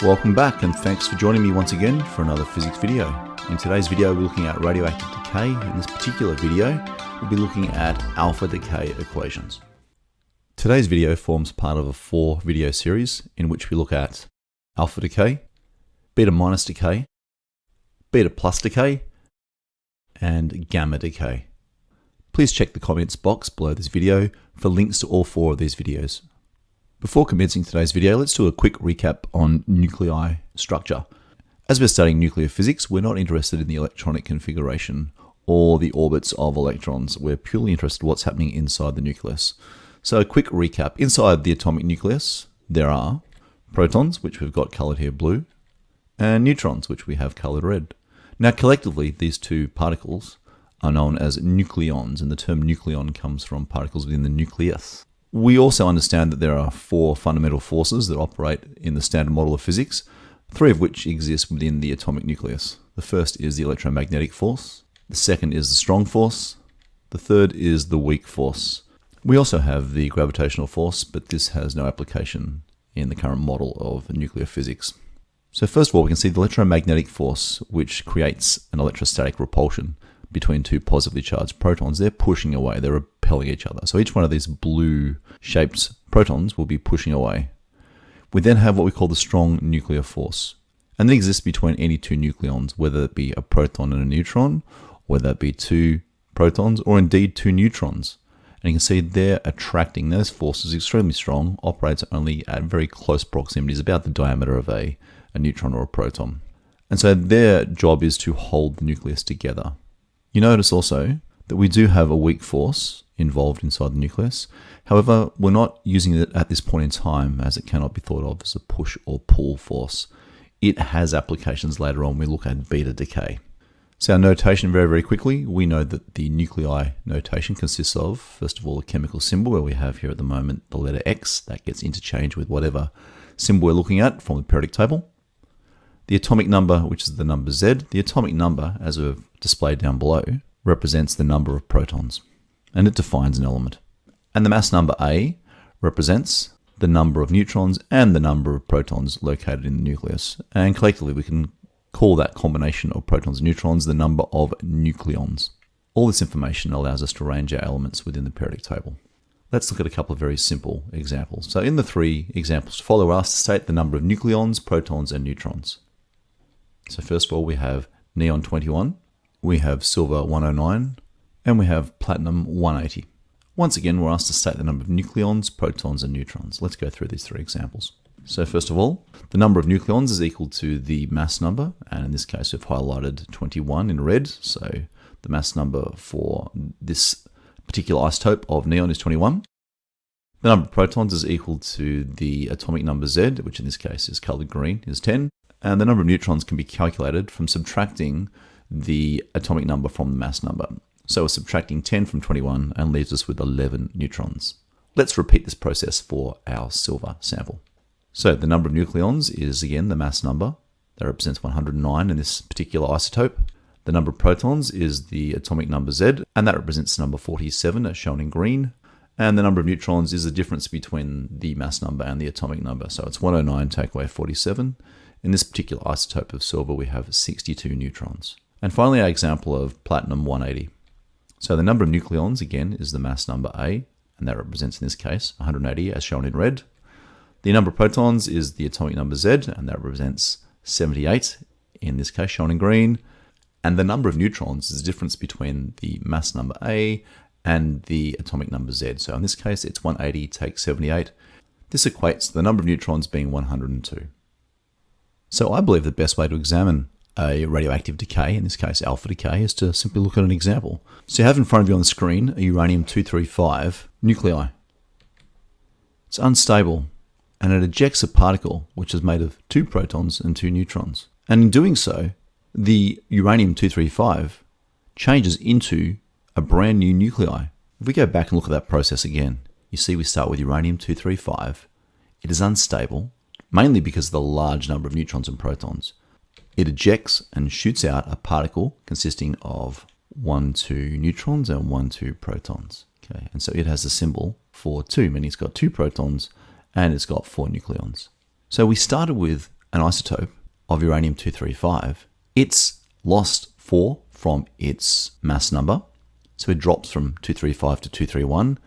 Welcome back and thanks for joining me once again for another physics video. In today's video we're looking at radioactive decay. In this particular video we'll be looking at alpha decay equations. Today's video forms part of a 4-video series in which we look at alpha decay, beta minus decay, beta plus decay, and gamma decay. Please check the comments box below this video for links to all 4 of these videos. Before commencing today's video, let's do a quick recap on nuclei structure. As we're studying nuclear physics, we're not interested in the electronic configuration or the orbits of electrons. We're purely interested in what's happening inside the nucleus. So a quick recap. Inside the atomic nucleus, there are protons, which we've got colored here blue, and neutrons, which we have colored red. Now collectively, these two particles are known as nucleons, and the term nucleon comes from particles within the nucleus. We also understand that there are 4 fundamental forces that operate in the standard model of physics, 3 of which exist within the atomic nucleus. The first is the electromagnetic force, the second is the strong force, the third is the weak force. We also have the gravitational force, but this has no application in the current model of nuclear physics. So first of all, we can see the electromagnetic force, which creates an electrostatic repulsion between 2 positively charged protons. They're pushing away, they're repelling each other. So each one of these blue shaped protons will be pushing away. We then have what we call the strong nuclear force. And it exists between any 2 nucleons, whether it be a proton and a neutron, whether it be 2 protons, or indeed 2 neutrons. And you can see they're attracting. Those forces extremely strong, operates only at very close proximities, about the diameter of a neutron or a proton. And so their job is to hold the nucleus together. You notice also that we do have a weak force involved inside the nucleus. However, we're not using it at this point in time, as it cannot be thought of as a push or pull force. It has applications later on. We look at beta decay. So our notation very quickly, we know that the nuclei notation consists of, first of all, a chemical symbol, where we have here at the moment the letter X. That gets interchanged with whatever symbol we're looking at from the periodic table. The atomic number, which is the number Z. The atomic number, as we've displayed down below, represents the number of protons, and it defines an element. And the mass number A represents the number of neutrons and the number of protons located in the nucleus. And collectively, we can call that combination of protons and neutrons the number of nucleons. All this information allows us to arrange our elements within the periodic table. Let's look at a couple of very simple examples. So in the 3 examples to follow, we're asked to state the number of nucleons, protons, and neutrons. So first of all, we have neon 21, we have silver 109, and we have platinum 180. Once again, we're asked to state the number of nucleons, protons, and neutrons. Let's go through these 3 examples. So first of all, the number of nucleons is equal to the mass number, and in this case we've highlighted 21 in red, so the mass number for this particular isotope of neon is 21. The number of protons is equal to the atomic number Z, which in this case is colored green, is 10. And the number of neutrons can be calculated from subtracting the atomic number from the mass number. So we're subtracting 10 from 21 and leaves us with 11 neutrons. Let's repeat this process for our silver sample. So the number of nucleons is again the mass number. That represents 109 in this particular isotope. The number of protons is the atomic number Z, and that represents number 47 as shown in green. And the number of neutrons is the difference between the mass number and the atomic number. So it's 109 take away 47. In this particular isotope of silver, we have 62 neutrons. And finally, our example of platinum 180. So the number of nucleons, again, is the mass number A, and that represents, in this case, 180, as shown in red. The number of protons is the atomic number Z, and that represents 78, in this case, shown in green. And the number of neutrons is the difference between the mass number A and the atomic number Z. So in this case, it's 180 take 78. This equates to the number of neutrons being 102. So I believe the best way to examine a radioactive decay, in this case alpha decay, is to simply look at an example. So you have in front of you on the screen a uranium-235 nuclei. It's unstable, and it ejects a particle which is made of 2 protons and 2 neutrons. And in doing so, the uranium-235 changes into a brand new nuclei. If we go back and look at that process again, you see we start with uranium-235. It is unstable, mainly because of the large number of neutrons and protons. It ejects and shoots out a particle consisting of 2 neutrons and 2 protons. Okay, and so it has a symbol for 2, meaning it's got 2 protons and it's got 4 nucleons. So we started with an isotope of uranium-235, it's lost 4 from its mass number, so it drops from 235 to 231,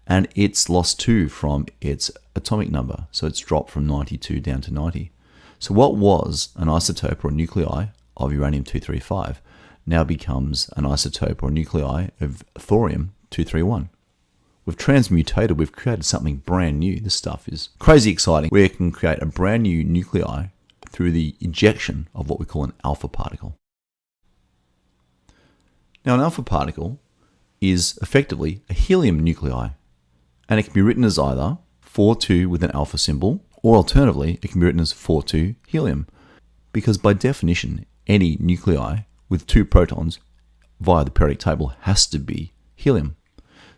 and it's lost 2 from its atomic number, so it's dropped from 92 down to 90. So what was an isotope or a nuclei of uranium-235 now becomes an isotope or nuclei of thorium-231. We've transmutated, we've created something brand new. This stuff is crazy exciting. We can create a brand new nuclei through the ejection of what we call an alpha particle. Now, an alpha particle is effectively a helium nuclei, and it can be written as either 4-2 with an alpha symbol, or alternatively, it can be written as 4-2 helium, because by definition, any nuclei with 2 protons via the periodic table has to be helium.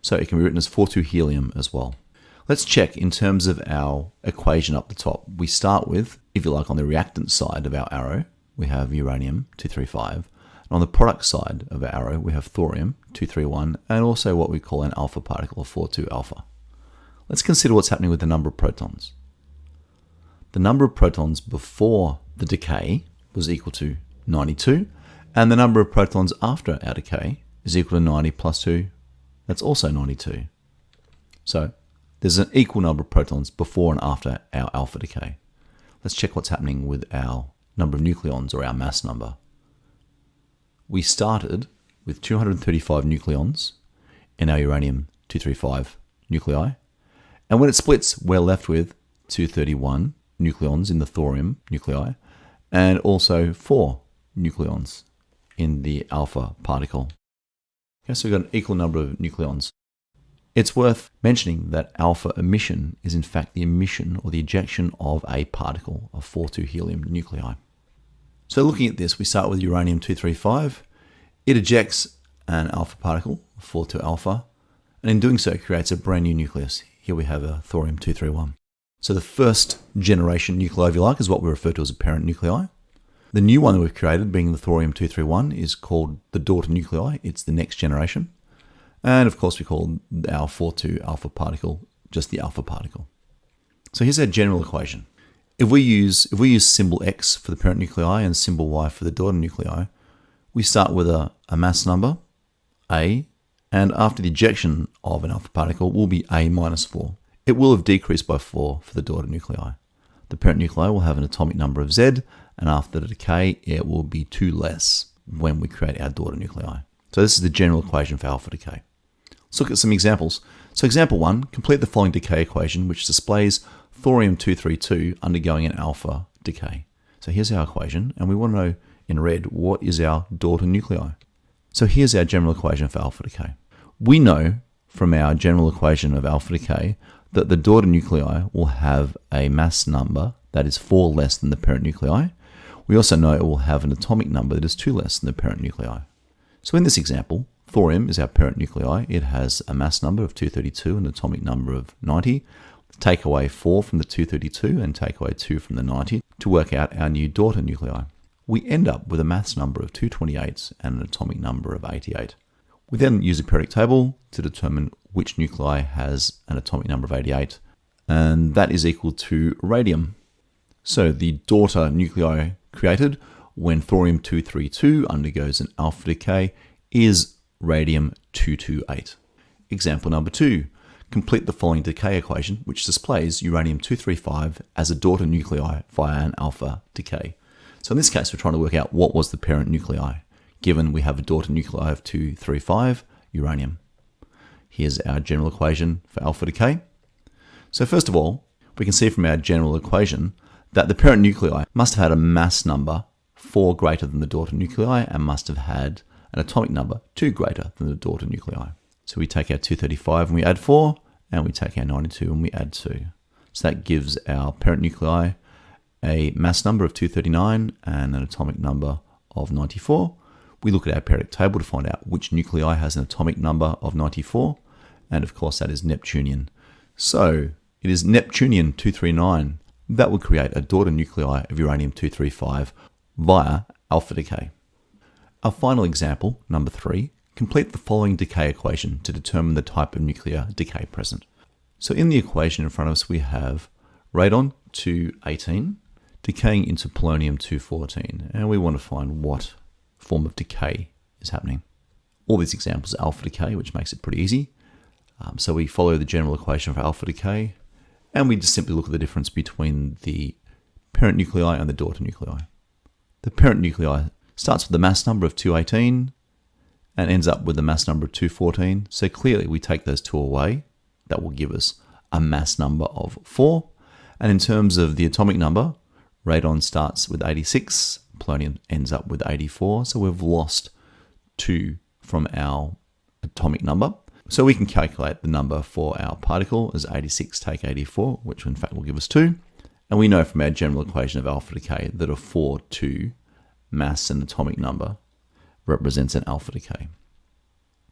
So it can be written as 4-2 helium as well. Let's check in terms of our equation up the top. We start with, if you like, on the reactant side of our arrow, we have uranium-235. And on the product side of our arrow, we have thorium-231, and also what we call an alpha particle of 4-2 alpha. Let's consider what's happening with the number of protons. The number of protons before the decay was equal to 92, and the number of protons after our decay is equal to 90 plus 2. That's also 92. So there's an equal number of protons before and after our alpha decay. Let's check what's happening with our number of nucleons, or our mass number. We started with 235 nucleons in our uranium-235 nuclei, and when it splits, we're left with 231 nucleons in the thorium nuclei, and also 4 nucleons in the alpha particle. Okay, so we've got an equal number of nucleons. It's worth mentioning that alpha emission is in fact the emission or the ejection of a particle of 4-2 helium nuclei. So looking at this, we start with uranium-235. It ejects an alpha particle, 4-2 alpha, and in doing so creates a brand new nucleus. Here we have a thorium-231. So the first generation nuclei, if you like, is what we refer to as a parent nuclei. The new one that we've created, being the thorium-231, is called the daughter nuclei. It's the next generation. And of course, we call our 4-2 alpha particle just the alpha particle. So here's our general equation. If we use symbol X for the parent nuclei and symbol Y for the daughter nuclei, we start with a mass number, A, and after the ejection of an alpha particle will be A minus 4. It will have decreased by 4 for the daughter nuclei. The parent nuclei will have an atomic number of Z, and after the decay, it will be 2 less when we create our daughter nuclei. So this is the general equation for alpha decay. Let's look at some examples. So example 1, complete the following decay equation, which displays thorium-232 undergoing an alpha decay. So here's our equation, and we want to know in red, what is our daughter nuclei? So here's our general equation for alpha decay. We know from our general equation of alpha decay that the daughter nuclei will have a mass number that is 4 less than the parent nuclei. We also know it will have an atomic number that is 2 less than the parent nuclei. So in this example, thorium is our parent nuclei. It has a mass number of 232 and an atomic number of 90. Take away 4 from the 232 and take away 2 from the 90 to work out our new daughter nuclei. We end up with a mass number of 228 and an atomic number of 88. We then use a periodic table to determine which nuclei has an atomic number of 88, and that is equal to radium. So the daughter nuclei created when thorium-232 undergoes an alpha decay is radium-228. Example number 2. Complete the following decay equation, which displays uranium-235 as a daughter nuclei via an alpha decay. So in this case, we're trying to work out what was the parent nuclei, given we have a daughter nuclei of 235, uranium. Here's our general equation for alpha decay. So first of all, we can see from our general equation that the parent nuclei must have had a mass number 4 greater than the daughter nuclei and must have had an atomic number 2 greater than the daughter nuclei. So we take our 235 and we add 4, and we take our 92 and we add 2. So that gives our parent nuclei a mass number of 239 and an atomic number of 94. We look at our periodic table to find out which nuclei has an atomic number of 94, and of course that is Neptunian. So it is Neptunian-239 that would create a daughter nuclei of uranium-235 via alpha decay. Our final example, number 3, complete the following decay equation to determine the type of nuclear decay present. So in the equation in front of us we have radon-218 decaying into polonium-214, and we want to find what form of decay is happening. All these examples are alpha decay, which makes it pretty easy. So we follow the general equation for alpha decay, and we just simply look at the difference between the parent nuclei and the daughter nuclei. The parent nuclei starts with the mass number of 218 and ends up with the mass number of 214. So clearly we take those two away. That will give us a mass number of 4. And in terms of the atomic number, radon starts with 86, polonium ends up with 84. So we've lost 2 from our atomic number. So we can calculate the number for our particle as 86 take 84, which in fact will give us 2. And we know from our general equation of alpha decay that a 4-2 mass and atomic number represents an alpha decay,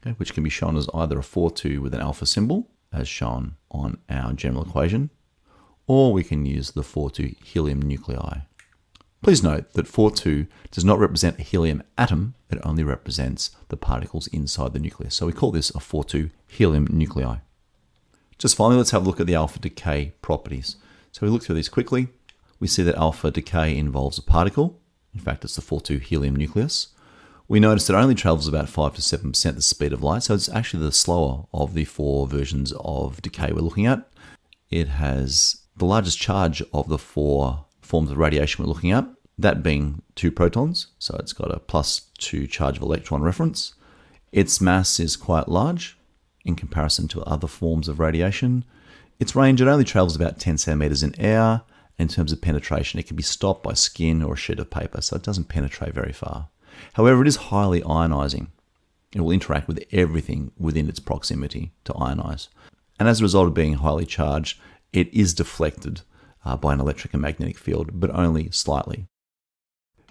okay, which can be shown as either a 4-2 with an alpha symbol, as shown on our general equation, or we can use the 4-2 helium nuclei. Please note that 4-2 does not represent a helium atom, it only represents the particles inside the nucleus. So we call this a 4-2 helium nuclei. Just finally, let's have a look at the alpha decay properties. So we look through these quickly. We see that alpha decay involves a particle. In fact, it's the 4-2 helium nucleus. We notice that it only travels about 5 to 7% the speed of light, so it's actually the slower of the 4 versions of decay we're looking at. It has the largest charge of the 4 forms of radiation we're looking at, that being 2 protons, so it's got a +2 charge of electron reference. Its mass is quite large in comparison to other forms of radiation. Its range, it only travels about 10 centimeters in air. In terms of penetration, it can be stopped by skin or a sheet of paper, so it doesn't penetrate very far. However, it is highly ionizing. It will interact with everything within its proximity to ionize. And as a result of being highly charged, it is deflected by an electric and magnetic field, but only slightly.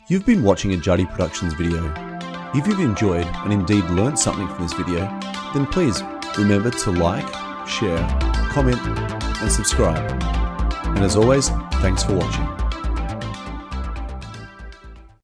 You've been watching a Juddy Productions video. If you've enjoyed and indeed learnt something from this video, then please remember to like, share, comment, and subscribe. And as always, thanks for watching.